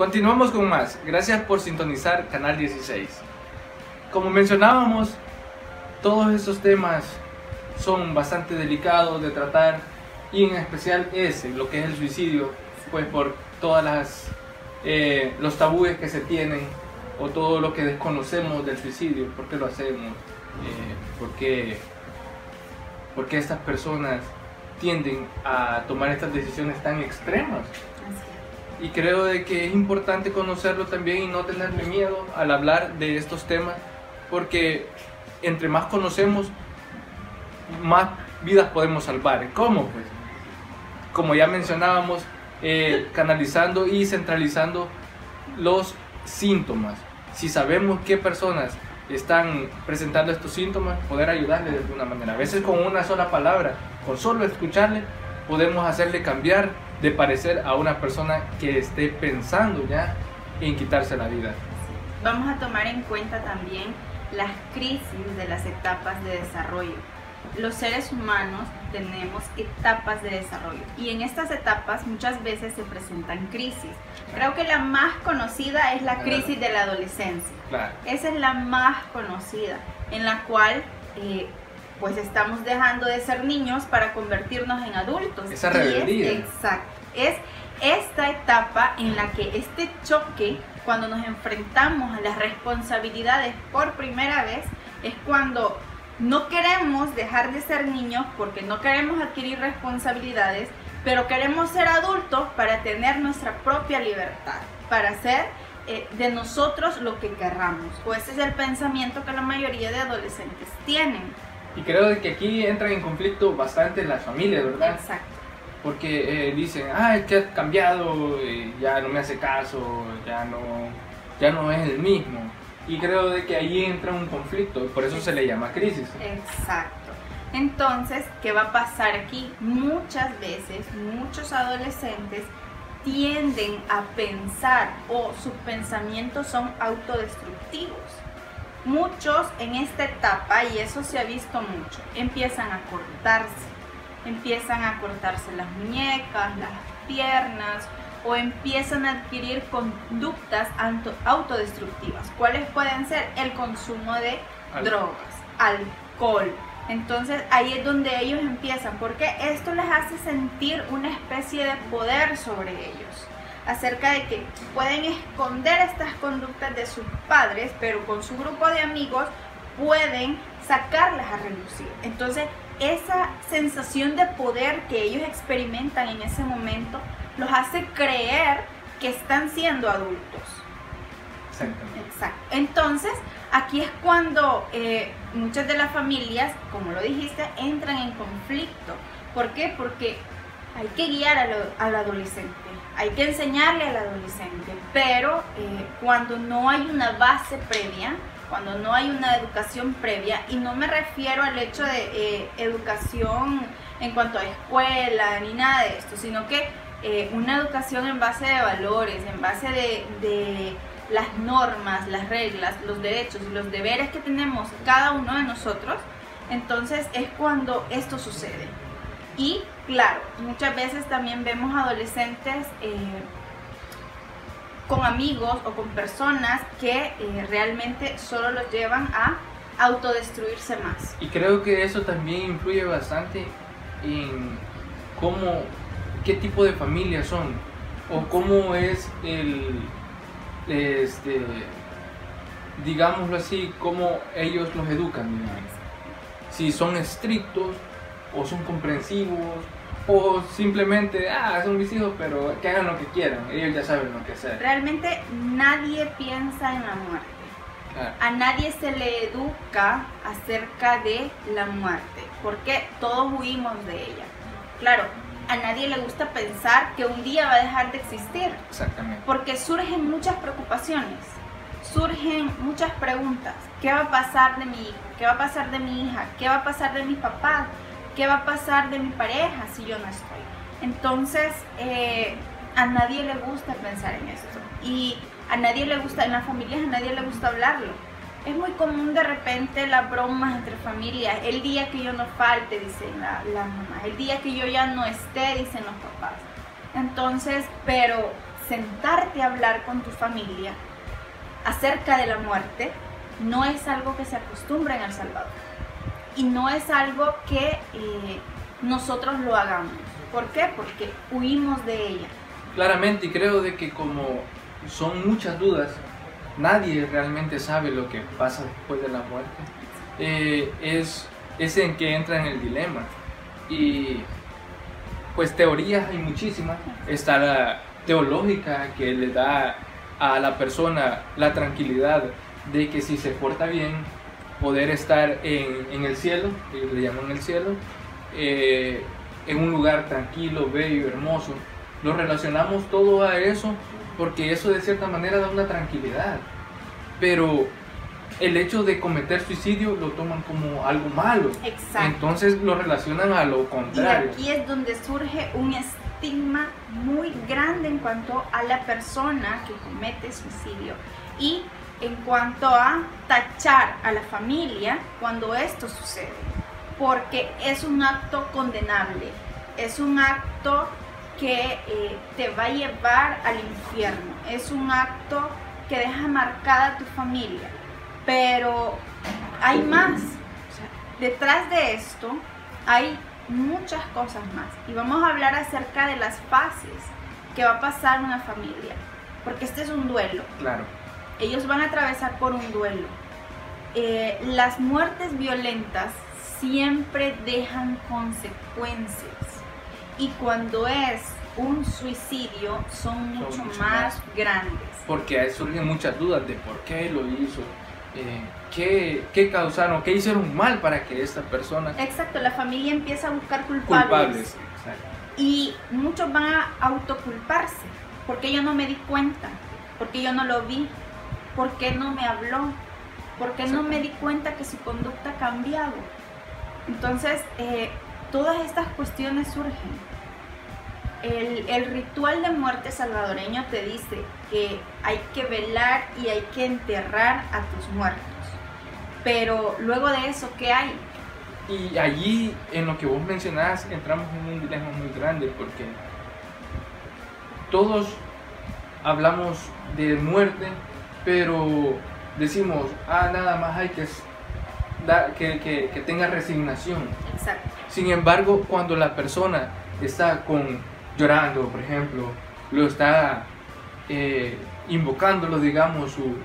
Continuamos con más. Gracias por sintonizar Canal 16. Como mencionábamos, todos estos temas son bastante delicados de tratar, y en especial lo que es el suicidio, pues por todas los tabúes que se tienen o todo lo que desconocemos del suicidio. ¿Por qué lo hacemos? ¿Por qué estas personas tienden a tomar estas decisiones tan extremas? Y creo de que es importante conocerlo también y no tenerle miedo al hablar de estos temas, porque entre más conocemos, más vidas podemos salvar. ¿Cómo? Pues, como ya mencionábamos, canalizando y centralizando los síntomas. Si sabemos qué personas están presentando estos síntomas, poder ayudarle de alguna manera. A veces con una sola palabra, con solo escucharle, podemos hacerle cambiar de parecer a una persona que esté pensando ya en quitarse la vida. Vamos a tomar en cuenta también las crisis de las etapas de desarrollo. Los seres humanos tenemos etapas de desarrollo y en estas etapas muchas veces se presentan crisis. Creo que la más conocida es la crisis de la adolescencia. Claro. Esa es la más conocida, en la cual pues estamos dejando de ser niños para convertirnos en adultos. Esa rebeldía. Exacto. Es esta etapa en la que este choque, cuando nos enfrentamos a las responsabilidades por primera vez, es cuando no queremos dejar de ser niños porque no queremos adquirir responsabilidades, pero queremos ser adultos para tener nuestra propia libertad, para hacer de nosotros lo que querramos. O ese es el pensamiento que la mayoría de adolescentes tienen. Y creo que aquí entran en conflicto bastante las familias, ¿verdad? Exacto. Porque dicen, es que ha cambiado, ya no me hace caso, ya no es el mismo. Y creo de que ahí entra un conflicto, por eso se le llama crisis. Exacto. Entonces, ¿qué va a pasar aquí? Muchas veces, muchos adolescentes tienden a pensar o sus pensamientos son autodestructivos. Muchos en esta etapa, y eso se ha visto mucho, empiezan a cortarse las muñecas, las piernas, o empiezan a adquirir conductas autodestructivas. ¿Cuáles pueden ser? El consumo de drogas, alcohol. Entonces ahí es donde ellos empiezan, porque esto les hace sentir una especie de poder sobre ellos, acerca de que pueden esconder estas conductas de sus padres, pero con su grupo de amigos pueden sacarlas a relucir. Entonces esa sensación de poder que ellos experimentan en ese momento los hace creer que están siendo adultos. Exacto. Entonces, aquí es cuando muchas de las familias, como lo dijiste, entran en conflicto. ¿Por qué? Porque hay que guiar al adolescente, hay que enseñarle al adolescente, pero cuando no hay una base previa, cuando no hay una educación previa, y no me refiero al hecho de educación en cuanto a escuela ni nada de esto, sino que una educación en base de valores, en base de las normas, las reglas, los derechos y los deberes que tenemos cada uno de nosotros, entonces es cuando esto sucede. Y claro, muchas veces también vemos adolescentes con amigos o con personas que realmente solo los llevan a autodestruirse más. Y creo que eso también influye bastante en qué tipo de familias son, o cómo es digámoslo así, cómo ellos los educan, digamos. Si son estrictos o son comprensivos, o simplemente, son mis hijos, pero que hagan lo que quieran, ellos ya saben lo que hacer. Realmente nadie piensa en la muerte. Claro. A nadie se le educa acerca de la muerte, porque todos huimos de ella. Claro, a nadie le gusta pensar que un día va a dejar de existir. Exactamente. Porque surgen muchas preocupaciones, surgen muchas preguntas. ¿Qué va a pasar de mi hijo? ¿Qué va a pasar de mi hija? ¿Qué va a pasar de mi papá? ¿Qué va a pasar de mi pareja si yo no estoy? Entonces, a nadie le gusta pensar en esto. Y a nadie le gusta, en las familias a nadie le gusta hablarlo. Es muy común de repente las bromas entre familias. El día que yo no falte, dice la mamá. El día que yo ya no esté, dicen los papás. Entonces, pero sentarte a hablar con tu familia acerca de la muerte no es algo que se acostumbra en El Salvador y no es algo que nosotros lo hagamos. ¿Por qué? Porque huimos de ella. Claramente, y creo de que como son muchas dudas, nadie realmente sabe lo que pasa después de la muerte. Es en que entra en el dilema. Y pues teorías hay muchísimas. Está la teológica, que le da a la persona la tranquilidad de que si se porta bien, poder estar en el cielo, ellos le llaman el cielo, en un lugar tranquilo, bello, hermoso. Lo relacionamos todo a eso porque eso de cierta manera da una tranquilidad, pero el hecho de cometer suicidio lo toman como algo malo. Exacto. Entonces lo relacionan a lo contrario. Y aquí es donde surge un estigma muy grande en cuanto a la persona que comete suicidio y en cuanto a tachar a la familia cuando esto sucede, porque es un acto condenable, es un acto que te va a llevar al infierno, es un acto que deja marcada a tu familia, pero hay más. O sea, detrás de esto hay muchas cosas más y vamos a hablar acerca de las fases que va a pasar una familia, porque este es un duelo. Claro. Ellos van a atravesar por un duelo. Las muertes violentas siempre dejan consecuencias y cuando es un suicidio son mucho más grandes. Porque ahí surgen muchas dudas de por qué lo hizo, qué causaron, qué hicieron mal para que esta persona... Exacto, la familia empieza a buscar culpables. Exacto. Y muchos van a autoculparse, porque yo no me di cuenta, porque yo no lo vi, porque no me habló, porque no me di cuenta que su conducta ha cambiado. Entonces, todas estas cuestiones surgen. El ritual de muerte salvadoreño te dice que hay que velar y hay que enterrar a tus muertos. Pero luego de eso, ¿qué hay? Y allí, en lo que vos mencionás, entramos en un dilema muy grande, porque todos hablamos de muerte, pero decimos, nada más hay que tenga resignación. Exacto. Sin embargo, cuando la persona está llorando, por ejemplo, lo está invocándolo, digamos, su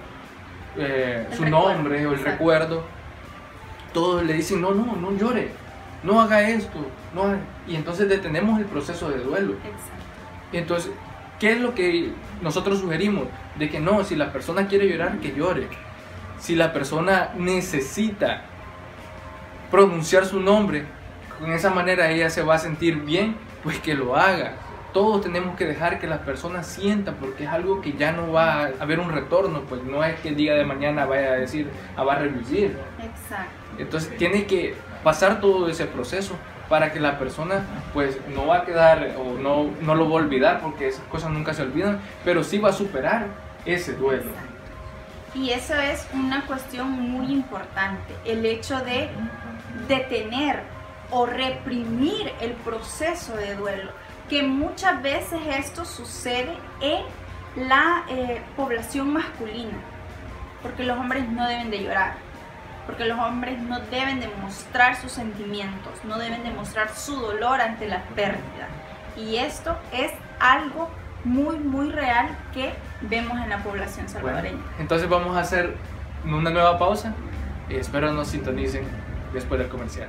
nombre o el recuerdo, todos le dicen, no llore, no haga esto, y entonces detenemos el proceso de duelo. Exacto. Entonces, ¿qué es lo que nosotros sugerimos? De que no, si la persona quiere llorar, que llore. Si la persona necesita pronunciar su nombre, con esa manera ella se va a sentir bien, pues que lo haga. Todos tenemos que dejar que la persona sienta, porque es algo que ya no va a haber un retorno, pues no es que el día de mañana vaya a decir, va a revivir. Exacto. Entonces tiene que pasar todo ese proceso para que la persona pues no va a quedar o no lo va a olvidar, porque esas cosas nunca se olvidan, pero sí va a superar ese duelo. Y eso es una cuestión muy importante, el hecho de detener o reprimir el proceso de duelo, que muchas veces esto sucede en la población masculina, porque los hombres no deben de llorar, porque los hombres no deben de mostrar sus sentimientos, no deben de mostrar su dolor ante la pérdida. Y esto es algo muy, muy real que vemos en la población salvadoreña. Bueno, entonces vamos a hacer una nueva pausa. Espero nos sintonicen después del comercial.